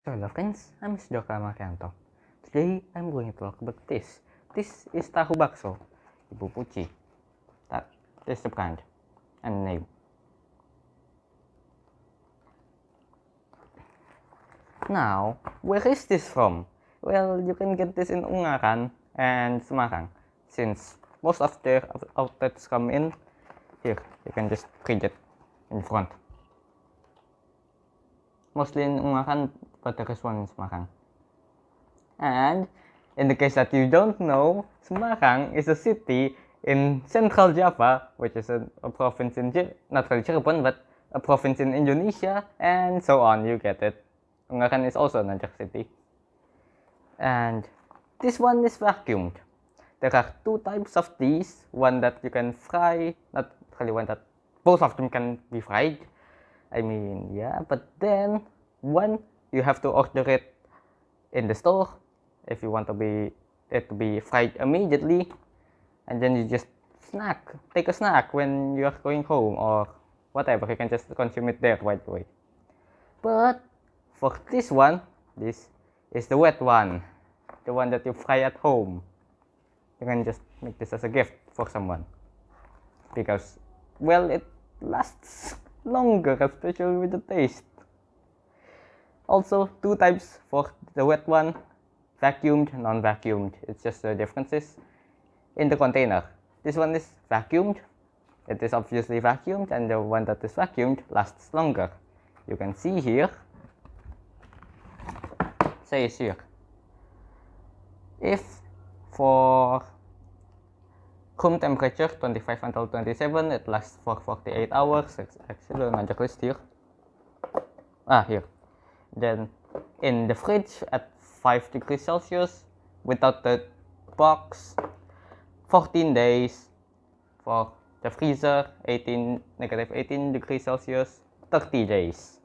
So hello friends, I'm Sudhaka Markanto. Today I'm going to talk about this. This is Tahubaxo, Ibu Puchi. That is the brand and name. Now, where is this from? Well, you can get this in Ungaran and Semarang, since most of their outlets come in here. You can just print it in front. Mostly in Ungaran, but there is one in Semarang. And in the case that you don't know, Semarang is a city in Central Java, which is a province in not really Cirebon, but a province in Indonesia, and so on. You get it. Ungaran is also another city. And this one is vacuumed. There are two types of these. One that you can fry, not really one that both of them can be fried. I mean, yeah, but then one you have to order it in the store if you want it to be fried immediately, and then you just take a snack when you are going home or whatever. You can just consume it there right away. But for this one, this is the wet one, the one that you fry at home. You can just make this as a gift for someone because, well, it lasts longer, especially with the taste. Also, two types for the wet one: vacuumed, non-vacuumed. It's just the differences in the container. This one is vacuumed. It is obviously vacuumed, and the one that is vacuumed lasts longer. You can see here, says here, if for room temperature 25 until 27, it lasts for 48 hours. It's actually on the list here. Here. Then in the fridge at 5 degrees Celsius without the box, 14 days. For the freezer, negative 18 degrees Celsius, 30 days.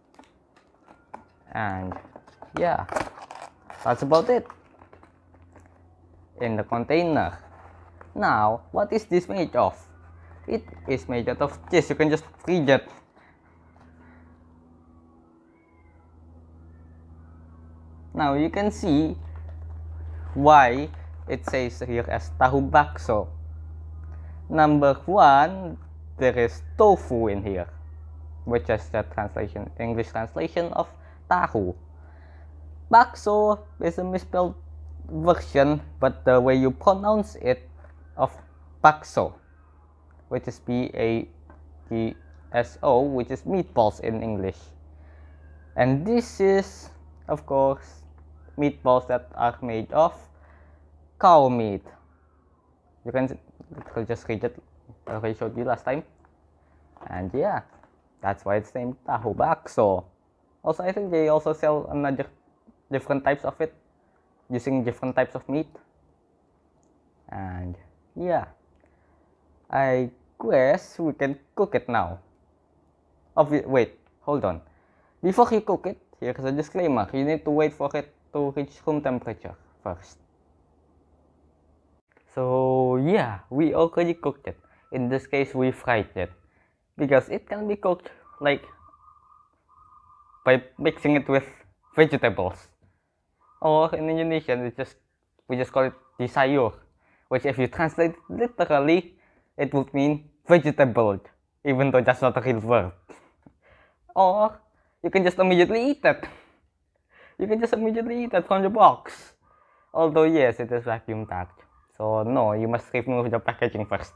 And yeah, that's about it in the container. Now, what is this made of? It is made out of cheese. You can just freeze it. Now you can see why it says here as Tahubaxo. Number one, there is tofu in here, which is the English translation of tahu. Bakso is a misspelled version, but the way you pronounce it of bakso, which is B-A-G-S-O, which is meatballs in English. And this is, of course, meatballs that are made of cow meat. You can just read it. I already showed you last time. And yeah, that's why it's named Tahubaxo. Also, I think they also sell another different types of it, using different types of meat. And yeah, I guess we can cook it now. Wait, hold on. Before you cook it, here's a disclaimer. You need to wait for it to reach room temperature first. So yeah, we already cooked it. In this case, we fried it because it can be cooked like by mixing it with vegetables, or in Indonesian we just call it di sayur, which if you translate literally, it would mean vegetable, even though that's not a real verb. Or you can just immediately eat it. You can just immediately eat it from the box. Although yes, it is vacuum packed. So no, you must remove the packaging first.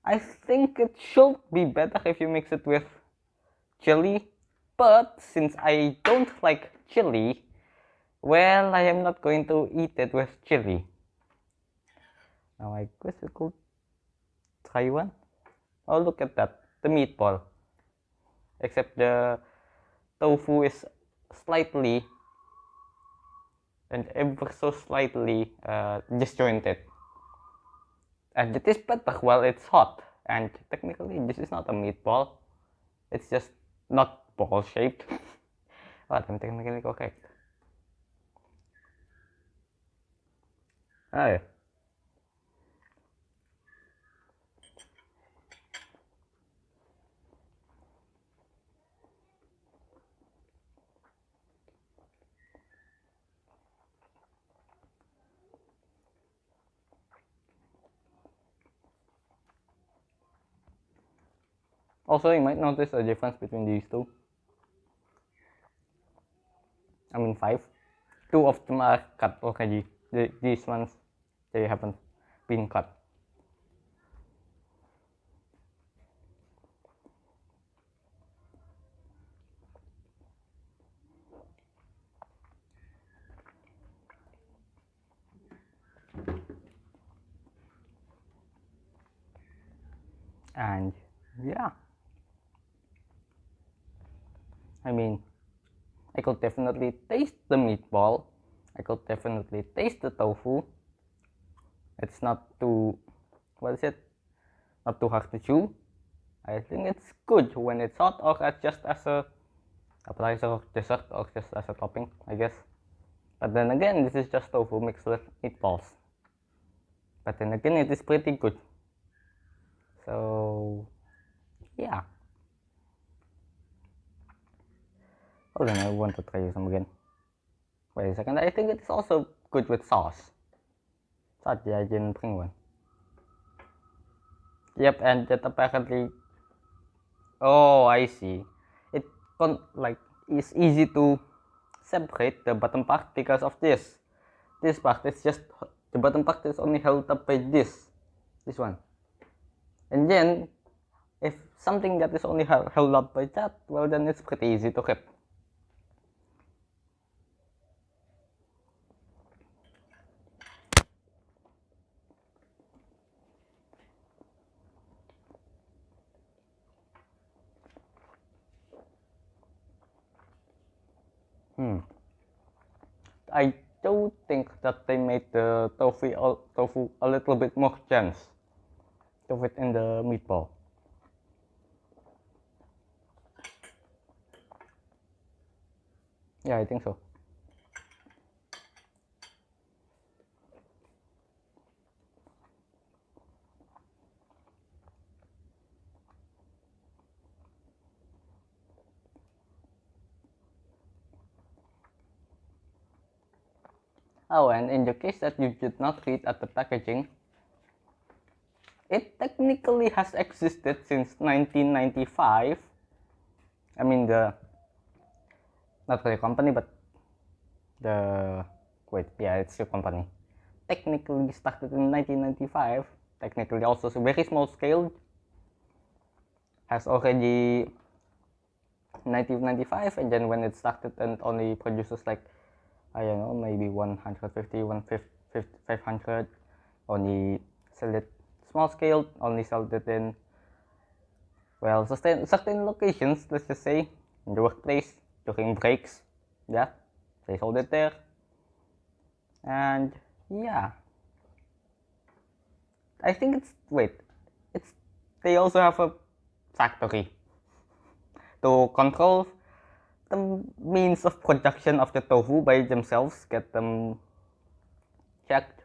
I think it should be better if you mix it with chili, but since I don't like chili, well, I am not going to eat it with chili. Now I guess we could try one. Oh, look at that, the meatball. Except the tofu is slightly and ever so slightly disjointed. And it is better while it's hot. And technically, this is not a meatball. It's just not ball shaped. But I'm technically correct. Oh. Also, you might notice a difference between these two. I mean 5. 2 of them are cut already. These ones, they haven't been cut. And yeah, I mean, I could definitely taste the meatball. I could definitely taste the tofu. It's not too, what is it? Not too hard to chew. I think it's good when it's hot or just as a appetizer or dessert or just as a topping, I guess. But then again, this is just tofu mixed with meatballs. But then again, it is pretty good. So, yeah. Well, then I want to try some again. Wait a second, I think it's also good with sauce. Sadly, I didn't bring one. Yep, and that apparently. Oh, I see. It is easy to separate the bottom part because of this. This part is just the bottom part is only held up by this one. And then, if something that is only held up by that, well, then it's pretty easy to rip. I do think that they made the tofu a little bit more dense to fit in the meatball. Yeah, I think so. Oh, and in the case that you did not read at the packaging, it technically has existed since 1995. I mean, not the company, but it's the company. Technically started in 1995. Technically also very small scale. Has already 1995, and then when it started and only produces like, I don't know, maybe 150, 500, only sell it small scale, only sold it in, well, certain locations, let's just say, in the workplace, during breaks, yeah, they sold it there, and yeah, I think they also have a factory to control the means of production of the tofu by themselves, get them checked,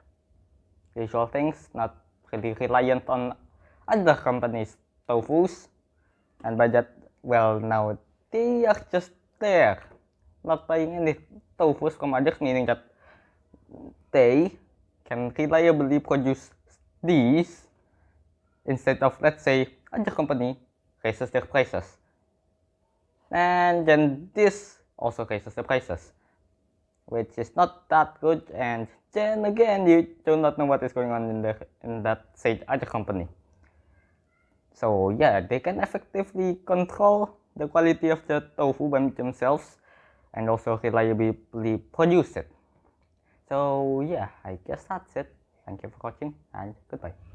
usual things, not really reliant on other companies' tofus. And by that, well, now they are just there, not buying any tofus from others, meaning that they can reliably produce these instead of, let's say, other company raises their prices. And then this also raises the prices, which is not that good, and then again, you do not know what is going on in that say other company. So yeah, they can effectively control the quality of the tofu by themselves and also reliably produce it. So yeah, I guess that's it. Thank you for watching and goodbye.